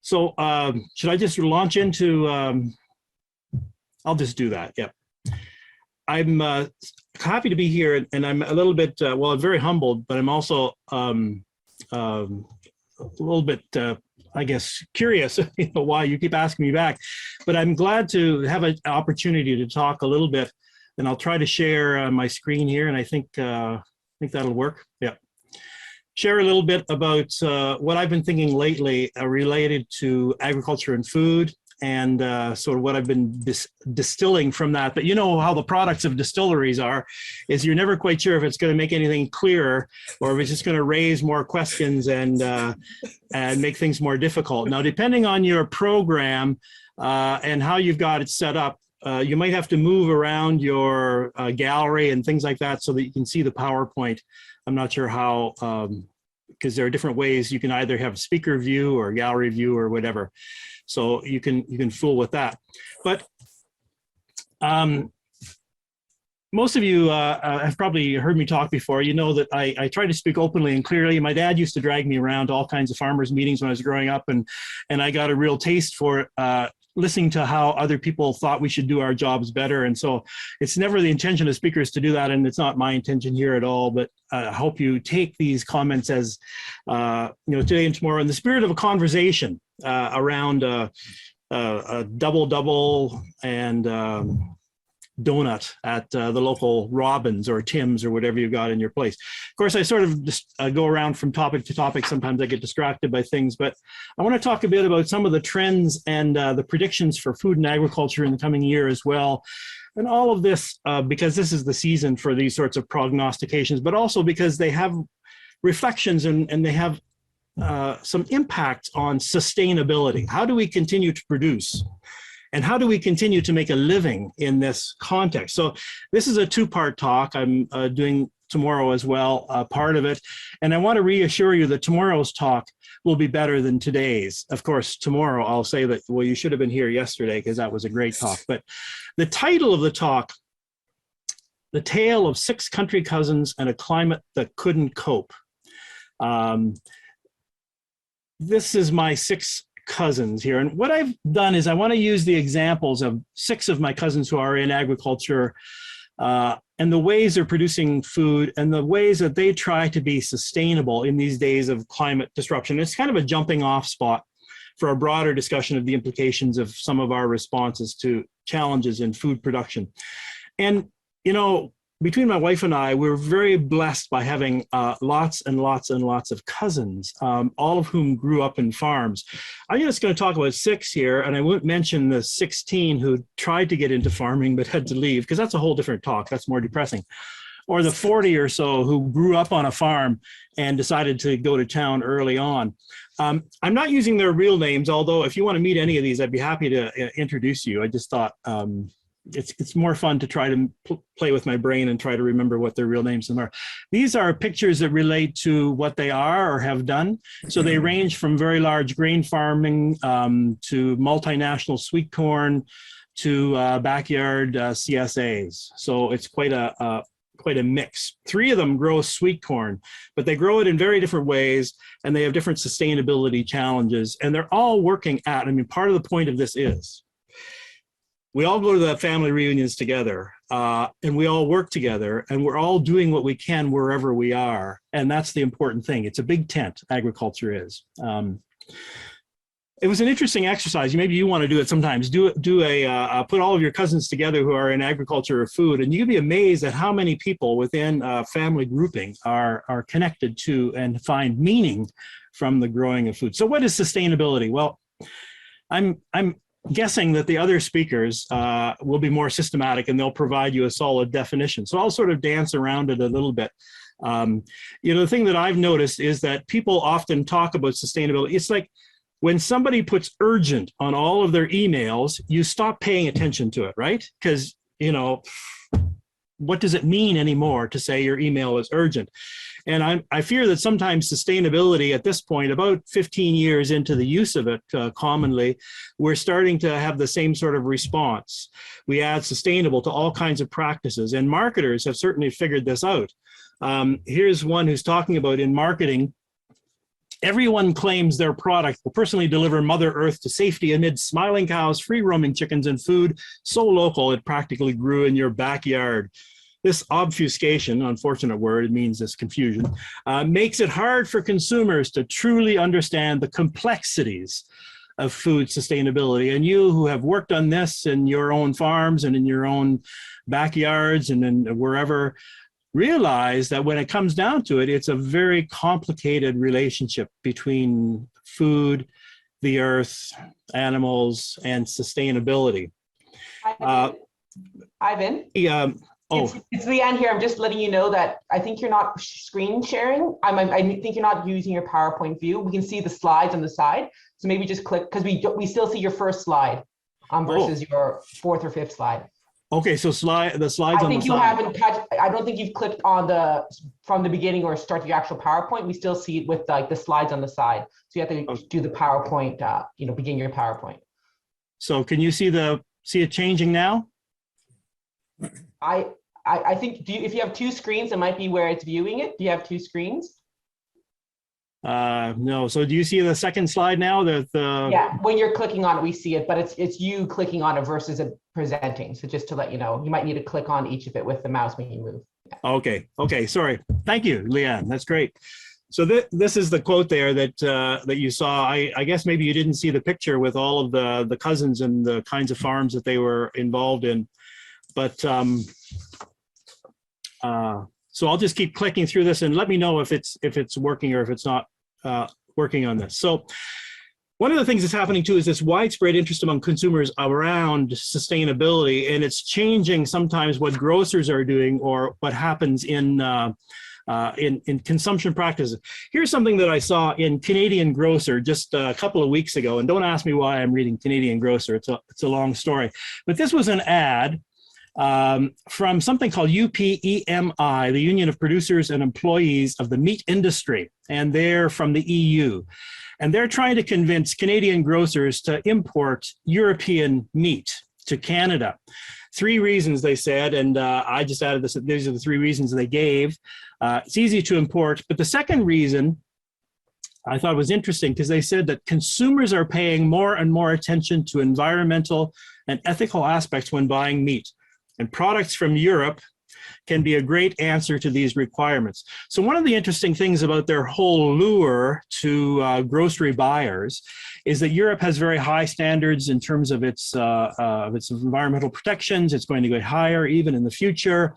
So should I just launch into, I'll just do that, yep. I'm happy to be here, and I'm a little bit, well, I'm very humbled, but I'm also a little bit, I guess, curious why you keep asking me back. But I'm glad to have an opportunity to talk a little bit, and I'll try to share my screen here, and I think that'll work, yeah. Share a little bit about what I've been thinking lately related to agriculture and food, and sort of what I've been distilling from that. But you know how the products of distilleries are, is you're never quite sure if it's going to make anything clearer or if it's just going to raise more questions and make things more difficult. Now, depending on your program and how you've got it set up, you might have to move around your gallery and things like that so that you can see the PowerPoint. I'm not sure how, because there are different ways you can either have speaker view or gallery view or whatever. So you can fool with that. But most of you have probably heard me talk before. You know that I try to speak openly and clearly. My dad used to drag me around to all kinds of farmers meetings when I was growing up, and I got a real taste for listening to how other people thought we should do our jobs better. And so it's never the intention of speakers to do that, and it's not my intention here at all, but I hope you take these comments as, today and tomorrow in the spirit of a conversation around a double and donut at the local Robbins or Tim's or whatever you got in your place. Of course, I sort of just go around from topic to topic. Sometimes I get distracted by things, but I want to talk a bit about some of the trends and the predictions for food and agriculture in the coming year as well. And all of this, because this is the season for these sorts of prognostications, but also because they have reflections and they have some impact on sustainability. How do we continue to produce? And how do we continue to make a living in this context? So this is a two-part talk. I'm doing tomorrow as well, part of it. And I want to reassure you that tomorrow's talk will be better than today's. Of course, tomorrow I'll say that, well, you should have been here yesterday because that was a great talk. But the title of the talk, The Tale of 6 Country Cousins and a Climate That Couldn't Cope. This is my 6 cousins here. And what I've done is I want to use the examples of 6 of my cousins who are in agriculture and the ways they're producing food and the ways that they try to be sustainable in these days of climate disruption. It's kind of a jumping off spot for a broader discussion of the implications of some of our responses to challenges in food production. And, you know, between my wife and I, we're very blessed by having lots and lots and lots of cousins, all of whom grew up in farms. I'm just going to talk about 6 here, and I won't mention the 16 who tried to get into farming but had to leave, because that's a whole different talk. That's more depressing. Or the 40 or so who grew up on a farm and decided to go to town early on. I'm not using their real names, although if you want to meet any of these, I'd be happy to introduce you. I just thought it's more fun to try to play with my brain and try to remember what their real names are. These are pictures that relate to what they are or have done. So they range from very large grain farming to multinational sweet corn to backyard CSAs. So it's quite a mix. 3 of them grow sweet corn, but they grow it in very different ways, and they have different sustainability challenges, and they're all working at, I mean, part of the point of this is, we all go to the family reunions together, and we all work together, and we're all doing what we can wherever we are. And that's the important thing. It's a big tent, agriculture is. It was an interesting exercise. Maybe you want to do it sometimes. Put all of your cousins together who are in agriculture or food, and you'd be amazed at how many people within a family grouping are connected to and find meaning from the growing of food. So what is sustainability? Well, I'm guessing that the other speakers will be more systematic and they'll provide you a solid definition. So I'll sort of dance around it a little bit. The thing that I've noticed is that people often talk about sustainability. It's like when somebody puts urgent on all of their emails, you stop paying attention to it, right? Because, what does it mean anymore to say your email is urgent? And I fear that sometimes sustainability at this point, about 15 years into the use of it commonly, we're starting to have the same sort of response. We add sustainable to all kinds of practices, and marketers have certainly figured this out. Here's one who's talking about in marketing, Everyone claims their product will personally deliver Mother Earth to safety amid smiling cows, free-roaming chickens, and food so local it practically grew in your backyard. This obfuscation, unfortunate word, it means this confusion, makes it hard for consumers to truly understand the complexities of food sustainability. And you who have worked on this in your own farms and in your own backyards and then wherever, realize that when it comes down to it, it's a very complicated relationship between food, the earth, animals, and sustainability. Ivan? Oh. It's Leanne here. I'm just letting you know that I think you're not screen sharing. I think you're not using your PowerPoint view. We can see the slides on the side. So maybe just click, because we still see your first slide versus your fourth or fifth slide. Okay, so the slides on the side. I think you haven't touched, I don't think you've clicked on from the beginning or start the actual PowerPoint. We still see it with like the slides on the side. So you have to do the PowerPoint, begin your PowerPoint. So can you see it changing now? I think, if you have two screens, it might be where it's viewing it. Do you have two screens? No. So do you see the second slide now? Yeah, when you're clicking on it, we see it, but it's you clicking on it versus it presenting. So just to let you know, you might need to click on each of it with the mouse when you move. Yeah. Okay, sorry. Thank you, Leanne. That's great. So this is the quote there that you saw. I guess maybe you didn't see the picture with all of the cousins and the kinds of farms that they were involved in. But so I'll just keep clicking through this and let me know if it's working or if it's not working on this. So one of the things that's happening too is this widespread interest among consumers around sustainability, and it's changing sometimes what grocers are doing or what happens in consumption practices. Here's something that I saw in Canadian Grocer just a couple of weeks ago, and don't ask me why I'm reading Canadian Grocer. It's a long story, but this was an ad from something called UPEMI, the Union of Producers and Employees of the Meat Industry, and they're from the EU. And they're trying to convince Canadian grocers to import European meat to Canada. 3 reasons they said, and I just added this, these are the 3 reasons they gave. It's easy to import, but the second reason I thought was interesting because they said that consumers are paying more and more attention to environmental and ethical aspects when buying meat. And products from Europe can be a great answer to these requirements. So one of the interesting things about their whole lure to grocery buyers is that Europe has very high standards in terms of its environmental protections. It's going to go higher even in the future.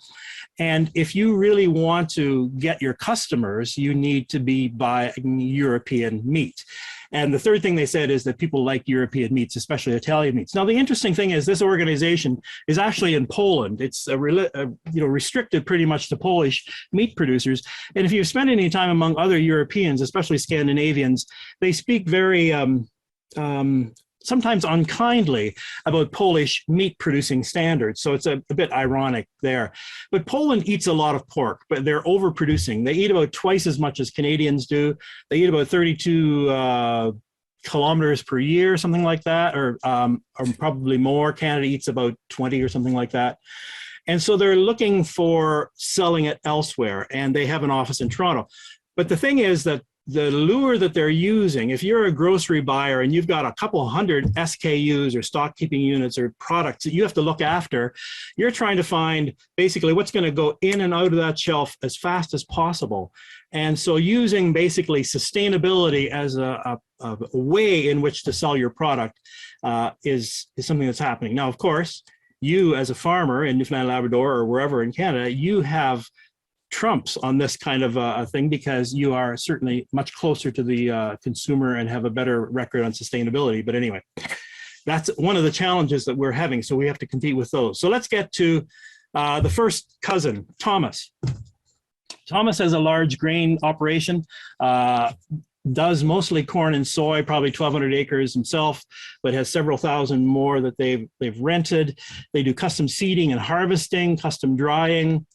And if you really want to get your customers, you need to be buying European meat. And the third thing they said is that people like European meats, especially Italian meats. Now, the interesting thing is this organization is actually in Poland. It's restricted pretty much to Polish meat producers. And if you've spent any time among other Europeans, especially Scandinavians, they speak very sometimes unkindly about Polish meat producing standards. So it's a bit ironic there. But Poland eats a lot of pork, but they're overproducing. They eat about twice as much as Canadians do. They eat about 32 kilometers per year, something like that, or probably more. Canada eats about 20 or something like that. And so they're looking for selling it elsewhere, and they have an office in Toronto. But the thing is that the lure that they're using, if you're a grocery buyer and you've got a couple hundred SKUs or stock keeping units or products that you have to look after, you're trying to find basically what's going to go in and out of that shelf as fast as possible. And so using basically sustainability as a way in which to sell your product is something that's happening. Now, of course, you as a farmer in Newfoundland, Labrador, or wherever in Canada, you have trumps on this kind of a thing because you are certainly much closer to the consumer and have a better record on sustainability. But anyway, that's one of the challenges that we're having. So we have to compete with those. So let's get to the first cousin, Thomas. Thomas has a large grain operation, does mostly corn and soy, probably 1,200 acres himself, but has several thousand more that they've rented. They do custom seeding and harvesting, custom drying.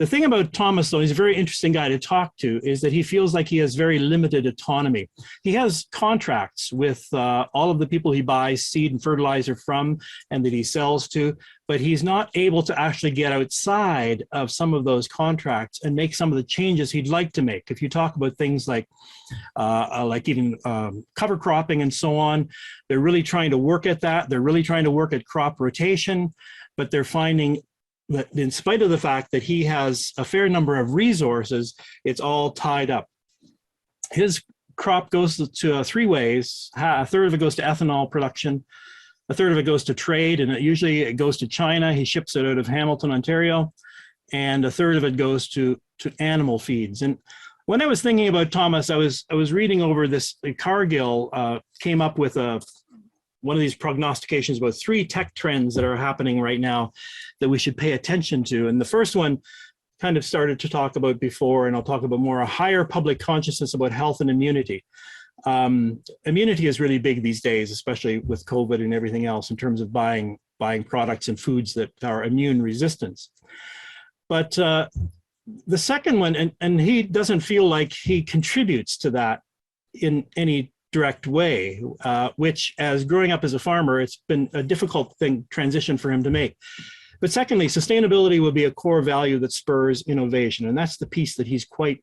The thing about Thomas, though, he's a very interesting guy to talk to, is that he feels like he has very limited autonomy. He has contracts with all of the people he buys seed and fertilizer from and that he sells to, but he's not able to actually get outside of some of those contracts and make some of the changes he'd like to make. If you talk about things like even cover cropping and so on, they're really trying to work at that. They're really trying to work at crop rotation, but they're finding that in spite of the fact that he has a fair number of resources, it's all tied up. His crop goes to three ways. A third of it goes to ethanol production, a third of it goes to trade, and usually it goes to China. He ships it out of Hamilton, Ontario, and a third of it goes to animal feeds. And when I was thinking about Thomas, I was reading over this. Cargill came up with one of these prognostications about 3 tech trends that are happening right now that we should pay attention to. And the first one kind of started to talk about before, and I'll talk about more, a higher public consciousness about health and immunity. Immunity is really big these days, especially with COVID and everything else, in terms of buying products and foods that are immune resistance. But the second one, and he doesn't feel like he contributes to that in any direct way, which, as growing up as a farmer, it's been a difficult transition for him to make. But secondly, sustainability will be a core value that spurs innovation. And that's the piece that he's quite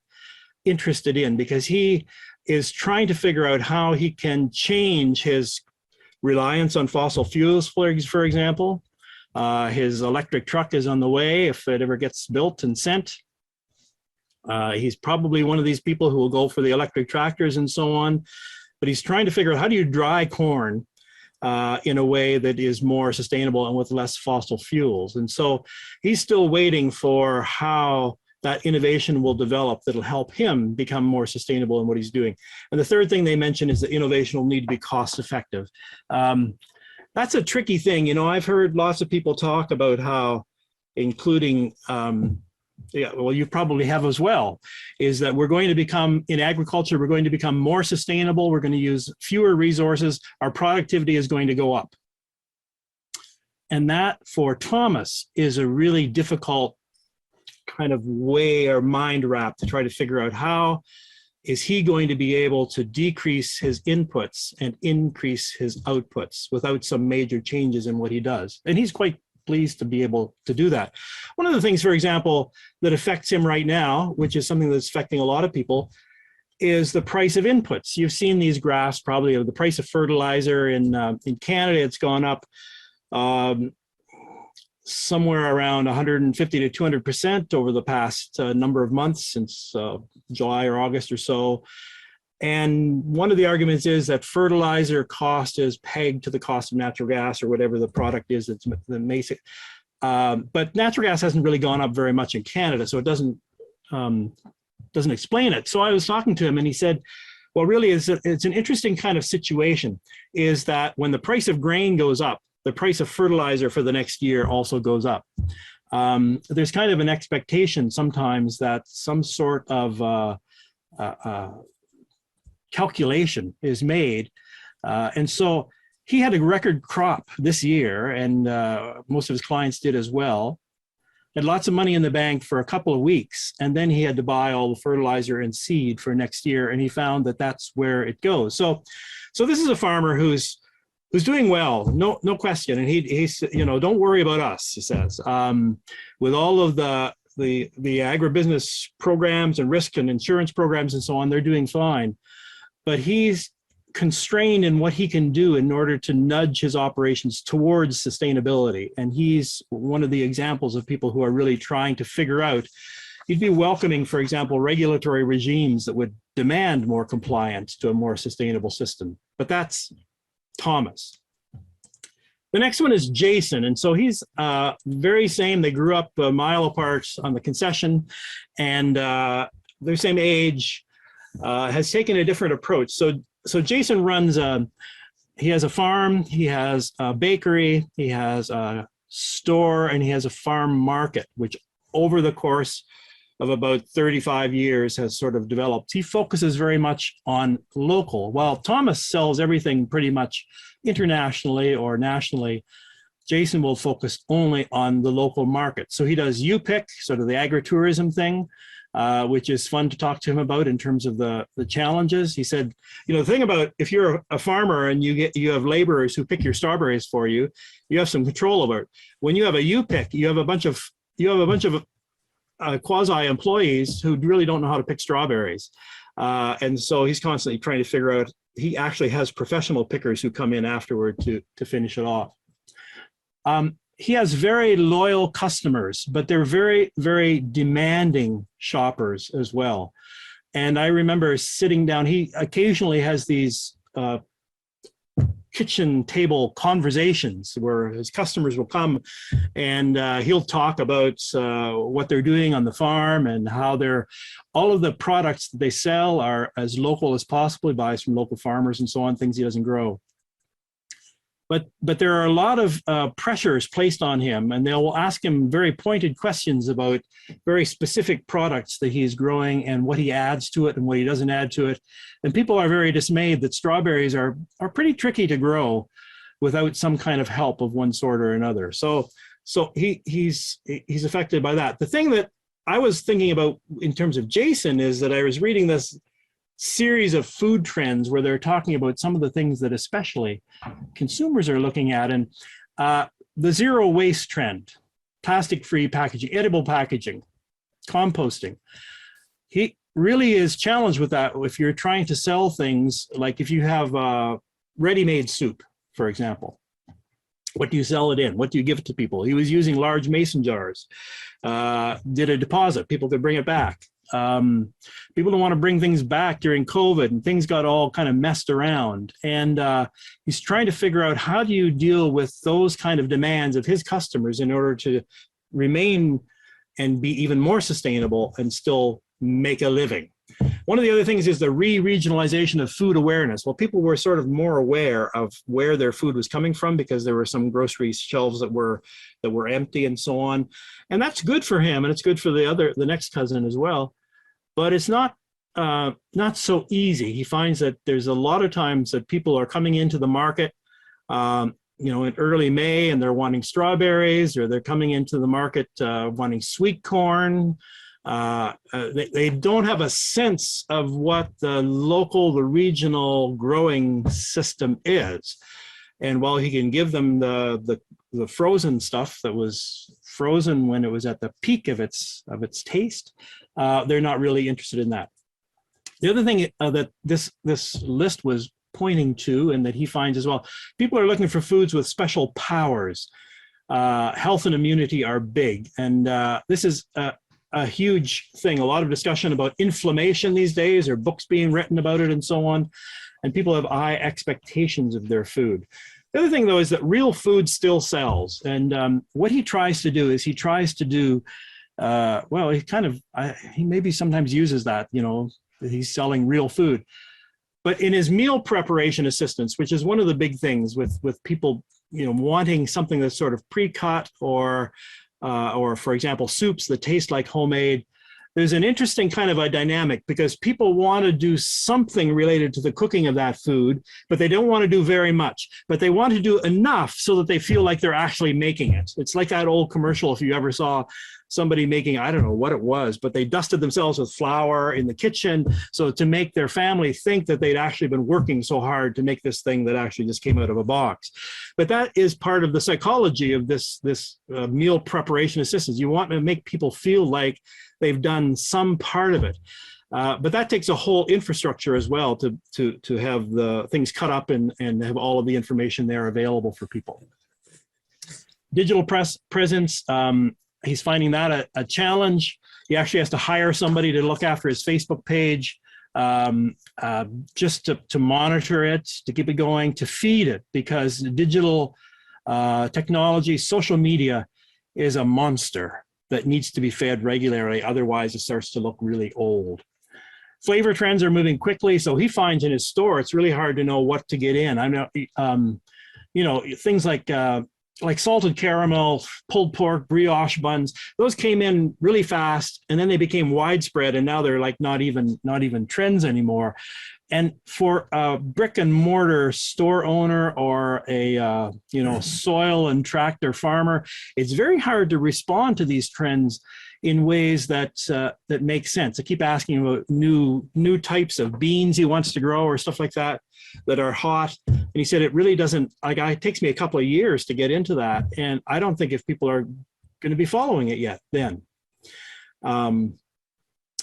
interested in, because he is trying to figure out how he can change his reliance on fossil fuels, for example. His electric truck is on the way if it ever gets built and sent. He's probably one of these people who will go for the electric tractors and so on. But he's trying to figure out, how do you dry corn in a way that is more sustainable and with less fossil fuels? And so he's still waiting for how that innovation will develop that'll help him become more sustainable in what he's doing. And the third thing they mention is that innovation will need to be cost effective. That's a tricky thing. You know, I've heard lots of people talk about how, including yeah, well, you probably have as well, is that we're going to become, in agriculture, we're going to become more sustainable. We're going to use fewer resources. Our productivity is going to go up. And that, for Thomas, is a really difficult kind of way or mind wrap to try to figure out, how is he going to be able to decrease his inputs and increase his outputs without some major changes in what he does. And he's quite pleased to be able to do that. One of the things, for example, that affects him right now, which is something that's affecting a lot of people, is the price of inputs. You've seen these graphs probably of the price of fertilizer in Canada. It's gone up somewhere around 150 to 200% over the past number of months, since July or August or so. And one of the arguments is that fertilizer cost is pegged to the cost of natural gas, or whatever the product is that makes it. But natural gas hasn't really gone up very much in Canada, so it doesn't explain it. So I was talking to him, and he said, well, really, it's an interesting kind of situation, is that when the price of grain goes up, the price of fertilizer for the next year also goes up. There's kind of an expectation sometimes that some sort of calculation is made. And so he had a record crop this year, and most of his clients did as well. Had lots of money in the bank for a couple of weeks, and then he had to buy all the fertilizer and seed for next year, and he found that that's where it goes. So this is a farmer who's doing well, no question. And he's, you know, don't worry about us, he says. With all of the agribusiness programs and risk and insurance programs and so on, they're doing fine. But he's constrained in what he can do in order to nudge his operations towards sustainability. And he's one of the examples of people who are really trying to figure out, he'd be welcoming, for example, regulatory regimes that would demand more compliance to a more sustainable system. But that's Thomas. The next one is Jason. And so he's very same. They grew up a mile apart on the concession, and they're same age. Has taken a different approach. So Jason runs he has a farm, he has a bakery, he has a store, and he has a farm market, which over the course of about 35 years has sort of developed. He focuses very much on local, while Thomas sells everything pretty much internationally or nationally Jason will focus only on the local market. So he does U-Pick, sort of the agritourism thing, which is fun to talk to him about in terms of the challenges. He said, the thing about if you're a farmer and you have laborers who pick your strawberries for you, you have some control over it. When you have a U-Pick, you have a bunch of quasi employees who really don't know how to pick strawberries. And so he's constantly trying to figure out, he actually has professional pickers who come in afterward to finish it off. He has very loyal customers, but they're very, very demanding shoppers as well. And I remember sitting down, he occasionally has these kitchen table conversations where his customers will come and he'll talk about what they're doing on the farm and how all of the products that they sell are as local as possible. He buys from local farmers and so on, things he doesn't grow. But there are a lot of pressures placed on him, and they'll ask him very pointed questions about very specific products that he's growing and what he adds to it and what he doesn't add to it. And people are very dismayed that strawberries are pretty tricky to grow without some kind of help of one sort or another. So he's affected by that. The thing that I was thinking about in terms of Jason is that I was reading this series of food trends where they're talking about some of the things that especially consumers are looking at, and the zero waste trend, plastic-free packaging, edible packaging, composting. He really is challenged with that if you're trying to sell things, like if you have ready-made soup, for example. What do you sell it in? What do you give it to people? He was using large mason jars, did a deposit. People could bring it back. People don't want to bring things back during COVID, and things got all kind of messed around. And he's trying to figure out, how do you deal with those kind of demands of his customers in order to remain and be even more sustainable and still make a living. One of the other things is the regionalization of food awareness. Well, people were sort of more aware of where their food was coming from because there were some grocery shelves that were empty and so on. And that's good for him, and it's good for the next cousin as well. But it's not so easy. He finds that there's a lot of times that people are coming into the market, in early May, and they're wanting strawberries, or they're coming into the market wanting sweet corn. They don't have a sense of what the regional growing system is. And while he can give them the frozen stuff that was frozen when it was at the peak of its taste, they're not really interested in that. The other thing that this list was pointing to, and that he finds as well, people are looking for foods with special powers. Health and immunity are big, and this is a huge thing. A lot of discussion about inflammation these days, or books being written about it and so on, and people have high expectations of their food. The other thing, though, is that real food still sells, and what he tries to do is he maybe sometimes uses that, he's selling real food. But in his meal preparation assistance, which is one of the big things with people, wanting something that's sort of pre-cut, or for example, soups that taste like homemade, there's an interesting kind of a dynamic, because people want to do something related to the cooking of that food, but they don't want to do very much, but they want to do enough so that they feel like they're actually making it. It's like that old commercial, if you ever saw somebody making, I don't know what it was, but they dusted themselves with flour in the kitchen so to make their family think that they'd actually been working so hard to make this thing that actually just came out of a box. But that is part of the psychology of this meal preparation assistance. You want to make people feel like they've done some part of it. But that takes a whole infrastructure as well to have the things cut up and have all of the information there available for people. Digital presence, he's finding that a challenge. He actually has to hire somebody to look after his Facebook page, just to monitor it, to keep it going, to feed it, because digital technology, social media is a monster that needs to be fed regularly. Otherwise, it starts to look really old. Flavor trends are moving quickly, so he finds in his store it's really hard to know what to get in. I know, things like salted caramel, pulled pork, brioche buns, those came in really fast, and then they became widespread, and now they're like not even trends anymore. And for a brick and mortar store owner or a soil and tractor farmer, it's very hard to respond to these trends in ways that that make sense. I keep asking about new types of beans he wants to grow or stuff like that that are hot, and he said it really doesn't. Like, it takes me a couple of years to get into that, and I don't think if people are going to be following it yet then.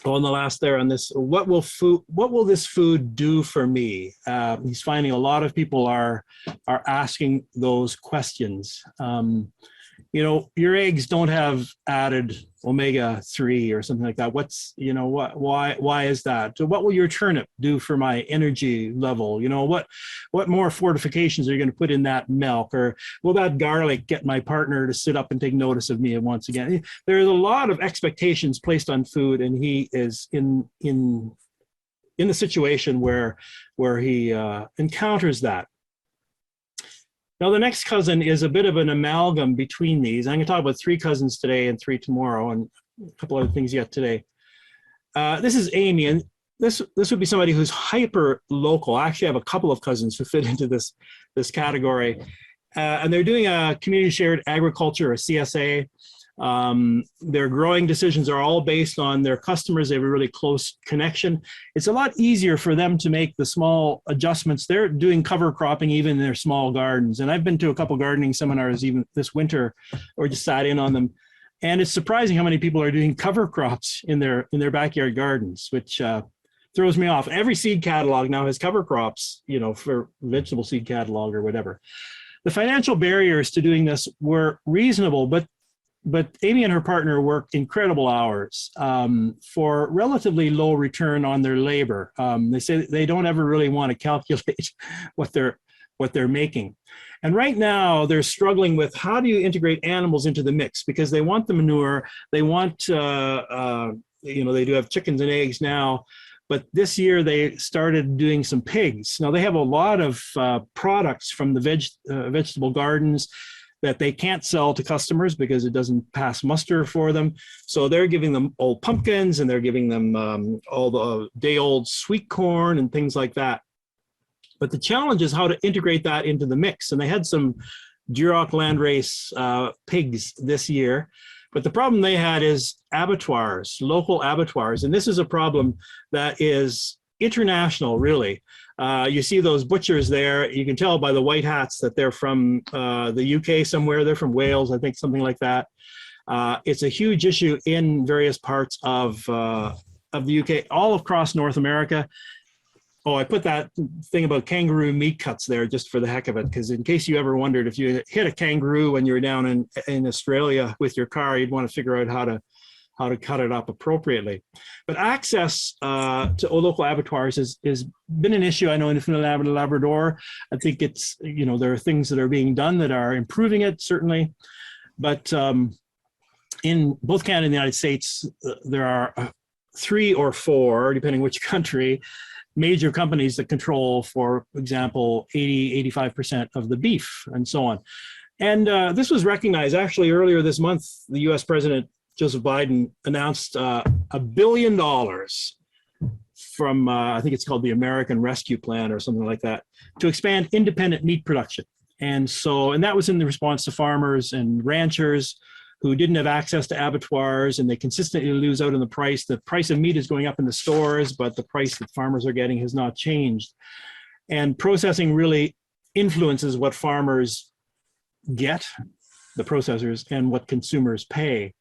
On the last there on this, what will this food do for me? He's finding a lot of people are asking those questions. Your eggs don't have added omega-3 or something like that. Why is that? So what will your turnip do for my energy level? What more fortifications are you going to put in that milk? Or will that garlic get my partner to sit up and take notice of me once again? There's a lot of expectations placed on food, and he is in the situation where he encounters that. Now, the next cousin is a bit of an amalgam between these. I'm going to talk about 3 cousins today and 3 tomorrow, and a couple other things yet today. This is Amy, and this would be somebody who's hyper local. I actually have a couple of cousins who fit into this category, and they're doing a community shared agriculture, or CSA. Their growing decisions are all based on their customers. They have a really close connection. It's a lot easier for them to make the small adjustments. They're doing cover cropping even in their small gardens. And I've been to a couple gardening seminars even this winter, or just sat in on them. And it's surprising how many people are doing cover crops in their backyard gardens, which throws me off. Every seed catalog now has cover crops, for vegetable seed catalog or whatever. The financial barriers to doing this were reasonable, but Amy and her partner work incredible hours for relatively low return on their labor. They say they don't ever really want to calculate what they're making. And right now they're struggling with how do you integrate animals into the mix, because they want the manure, they want, they do have chickens and eggs now, but this year they started doing some pigs. Now they have a lot of products from the vegetable gardens that they can't sell to customers because it doesn't pass muster for them. So they're giving them old pumpkins, and they're giving them all the day-old sweet corn and things like that. But the challenge is how to integrate that into the mix. And they had some Duroc landrace pigs this year. But the problem they had is abattoirs, local abattoirs. And this is a problem that is international, really. You see those butchers there. You can tell by the white hats that they're from the UK somewhere. They're from Wales, I think, something like that. It's a huge issue in various parts of the UK, all across North America. Oh, I put that thing about kangaroo meat cuts there just for the heck of it, because in case you ever wondered, if you hit a kangaroo when you're down in Australia with your car, you'd want to figure out how to cut it up appropriately. But access to local abattoirs has been an issue. I know in Newfoundland and Labrador, I think it's, there are things that are being done that are improving it, certainly. But in both Canada and the United States, there are 3 or 4, depending which country, major companies that control, for example, 80–85% of the beef and so on. And this was recognized actually earlier this month. The US President Joseph Biden announced $1 billion from, I think it's called the American Rescue Plan or something like that, to expand independent meat production. And that was in the response to farmers and ranchers who didn't have access to abattoirs, and they consistently lose out on the price. The price of meat is going up in the stores, but the price that farmers are getting has not changed. And processing really influences what farmers get, the processors, and what consumers pay.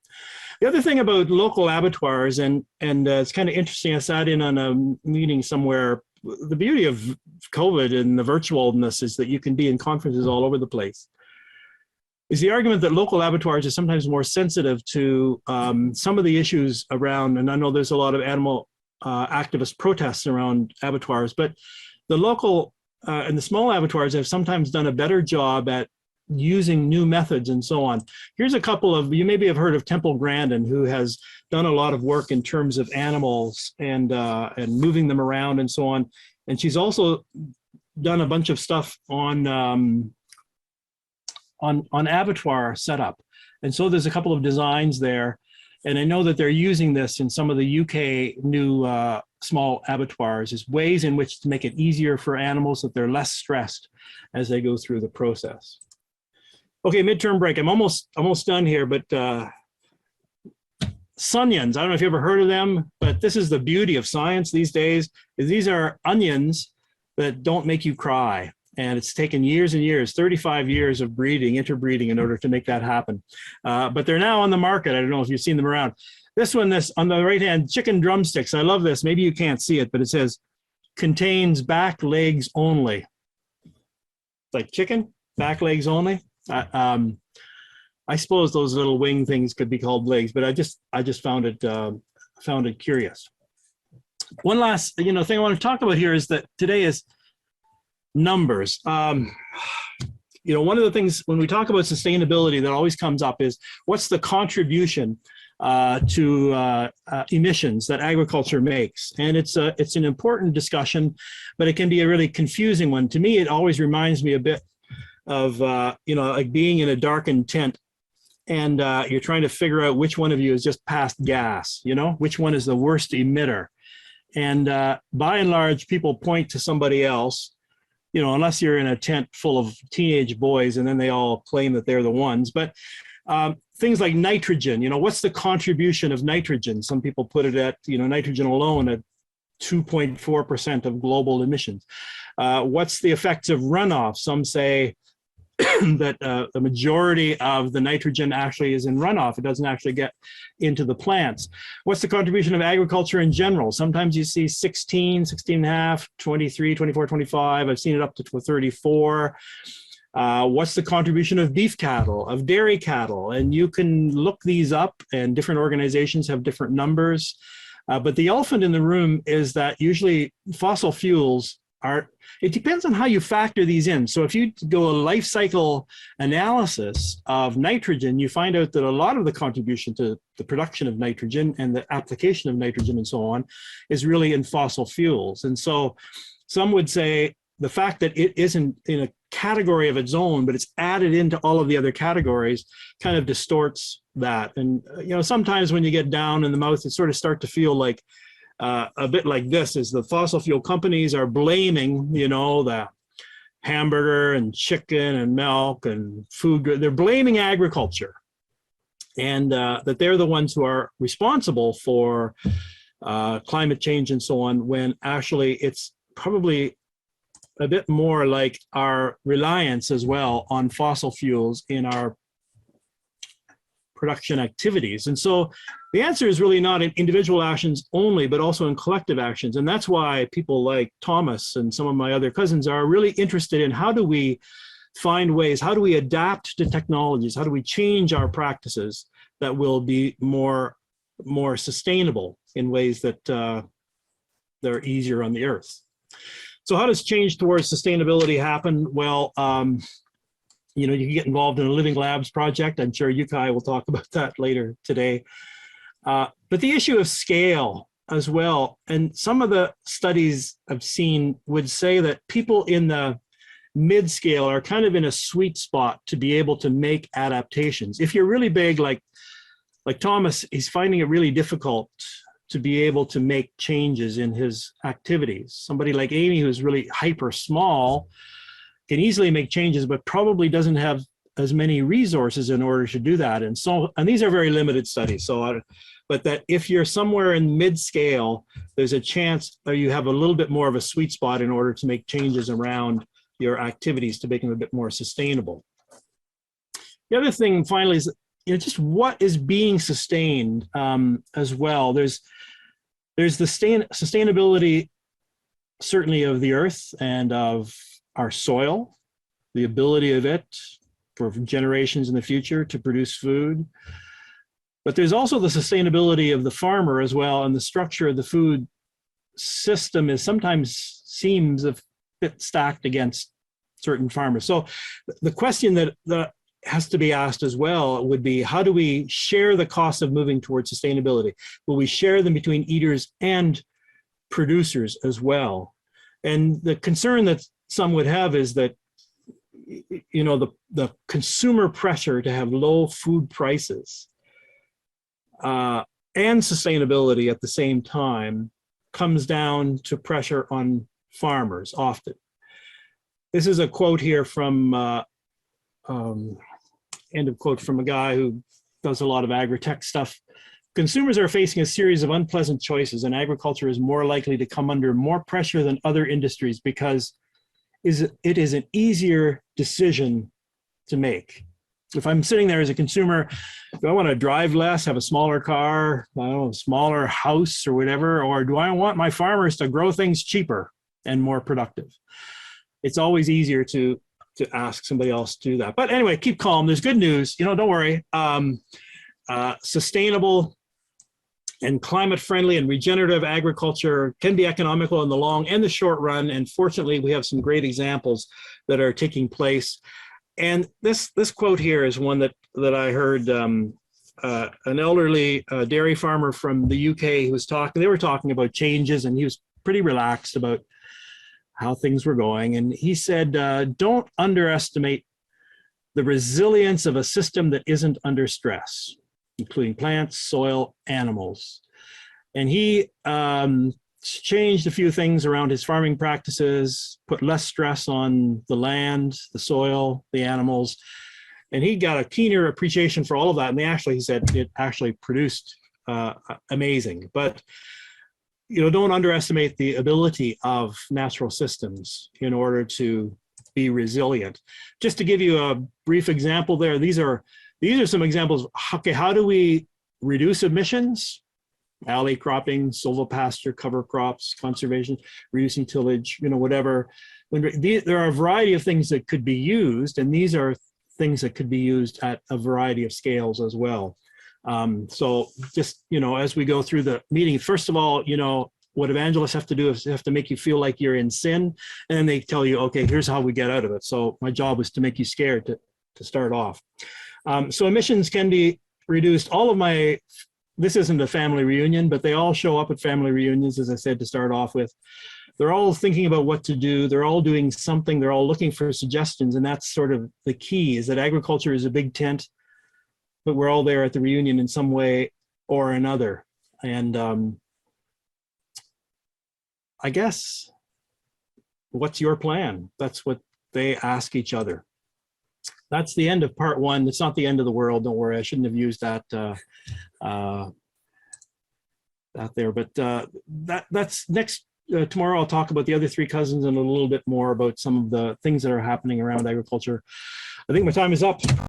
The other thing about local abattoirs, and it's kind of interesting, I sat in on a meeting somewhere. The beauty of COVID and the virtualness is that you can be in conferences all over the place. Is the argument that local abattoirs are sometimes more sensitive to some of the issues around, and I know there's a lot of animal activist protests around abattoirs, but the local and the small abattoirs have sometimes done a better job at using new methods and so on. Here's a couple of, you maybe have heard of Temple Grandin, who has done a lot of work in terms of animals and moving them around and so on. And she's also done a bunch of stuff on abattoir setup. And so there's a couple of designs there. And I know that they're using this in some of the UK new small abattoirs is ways in which to make it easier for animals so that they're less stressed as they go through the process. Okay, midterm break. I'm almost done here, but Sunions, I don't know if you ever heard of them, but this is the beauty of science these days, is these are onions that don't make you cry. And it's taken years and years, 35 years of breeding, interbreeding in order to make that happen. But they're now on the market. I don't know if you've seen them around. This one, this on the right hand, chicken drumsticks. I love this. Maybe you can't see it, but it says contains back legs only. Like chicken, back legs only. I suppose those little wing things could be called legs, but I just found it curious. One last thing I want to talk about here is that today is numbers. One of the things when we talk about sustainability that always comes up is what's the contribution to emissions that agriculture makes, and it's an important discussion, but it can be a really confusing one. To me, it always reminds me a bit of like being in a darkened tent, and you're trying to figure out which one of you is just past gas. Which one is the worst emitter, and by and large, people point to somebody else. Unless you're in a tent full of teenage boys and then they all claim that they're the ones. But things like nitrogen, what's the contribution of nitrogen? Some people put it at, nitrogen alone at 2.4% of global emissions. What's the effects of runoff? Some say that the majority of the nitrogen actually is in runoff. It doesn't actually get into the plants. What's the contribution of agriculture in general? Sometimes you see 16, 16 and a half, 23, 24, 25. I've seen it up to 34. What's the contribution of beef cattle, of dairy cattle? And you can look these up, and different organizations have different numbers. But the elephant in the room is that usually fossil fuels it depends on how you factor these in. So if you go a life cycle analysis of nitrogen, you find out that a lot of the contribution to the production of nitrogen and the application of nitrogen and so on is really in fossil fuels. And so some would say the fact that it isn't in a category of its own, but it's added into all of the other categories kind of distorts that. And sometimes when you get down in the mouth, it sort of start to feel like a bit like this, is the fossil fuel companies are blaming, the hamburger and chicken and milk and food. They're blaming agriculture, and that they're the ones who are responsible for climate change and so on, when actually it's probably a bit more like our reliance as well on fossil fuels in our production activities. And so the answer is really not in individual actions only, but also in collective actions. And that's why people like Thomas and some of my other cousins are really interested in how do we find ways, how do we adapt to technologies, how do we change our practices that will be more sustainable in ways that they're easier on the earth. So how does change towards sustainability happen? Well, you can get involved in a Living Labs project. I'm sure Yukai will talk about that later today. But the issue of scale as well, and some of the studies I've seen would say that people in the mid-scale are kind of in a sweet spot to be able to make adaptations. If you're really big, like Thomas, he's finding it really difficult to be able to make changes in his activities. Somebody like Amy, who's really hyper small, can easily make changes, but probably doesn't have as many resources in order to do that. And these are very limited studies. But that if you're somewhere in mid-scale, there's a chance that you have a little bit more of a sweet spot in order to make changes around your activities to make them a bit more sustainable. The other thing, finally, is just what is being sustained as well. There's the sustainability, certainly, of the earth and of our soil, the ability of it for generations in the future to produce food. But there's also the sustainability of the farmer as well, and the structure of the food system is sometimes seems a bit stacked against certain farmers. So the question that has to be asked as well would be, how do we share the cost of moving towards sustainability? Will we share them between eaters and producers as well? And the concern that some would have is that the consumer pressure to have low food prices and sustainability at the same time comes down to pressure on farmers often. This is a quote here from, end of quote, from a guy who does a lot of agri-tech stuff. Consumers are facing a series of unpleasant choices, and agriculture is more likely to come under more pressure than other industries because it is an easier decision to make. If I'm sitting there as a consumer, do I want to drive less, have a smaller car, I don't know, a smaller house or whatever, or do I want my farmers to grow things cheaper and more productive? It's always easier to ask somebody else to do that. But anyway, keep calm. There's good news. You know, don't worry. Sustainable and climate-friendly and regenerative agriculture can be economical in the long and the short run. And fortunately, we have some great examples that are taking place. And this quote here is one that I heard an elderly dairy farmer from the UK who was talking. They were talking about changes, and he was pretty relaxed about how things were going. And he said, don't underestimate the resilience of a system that isn't under stress, including plants, soil, animals. And he changed a few things around his farming practices, put less stress on the land, the soil, the animals. And he got a keener appreciation for all of that. And he said it actually produced amazing. But you know, don't underestimate the ability of natural systems in order to be resilient. Just to give you a brief example there, these are some examples. Okay, how do we reduce emissions? Alley cropping, silvopasture, cover crops, conservation, reducing tillage, you know, whatever. There are a variety of things that could be used, and these are things that could be used at a variety of scales as well. So just, you know, as we go through the meeting, first of all, you know, what evangelists have to do is they have to make you feel like you're in sin, and then they tell you, okay, here's how we get out of it. So my job is to make you scared to start off. So emissions can be reduced. This isn't a family reunion, but they all show up at family reunions, as I said, to start off with. They're all thinking about what to do. They're all doing something. They're all looking for suggestions. And that's sort of the key, is that agriculture is a big tent, but we're all there at the reunion in some way or another. And I guess, what's your plan? That's what they ask each other. That's the end of part one. It's not the end of the world. Don't worry. I shouldn't have used that there. But that's next. Tomorrow I'll talk about the other three cousins and a little bit more about some of the things that are happening around agriculture. I think my time is up.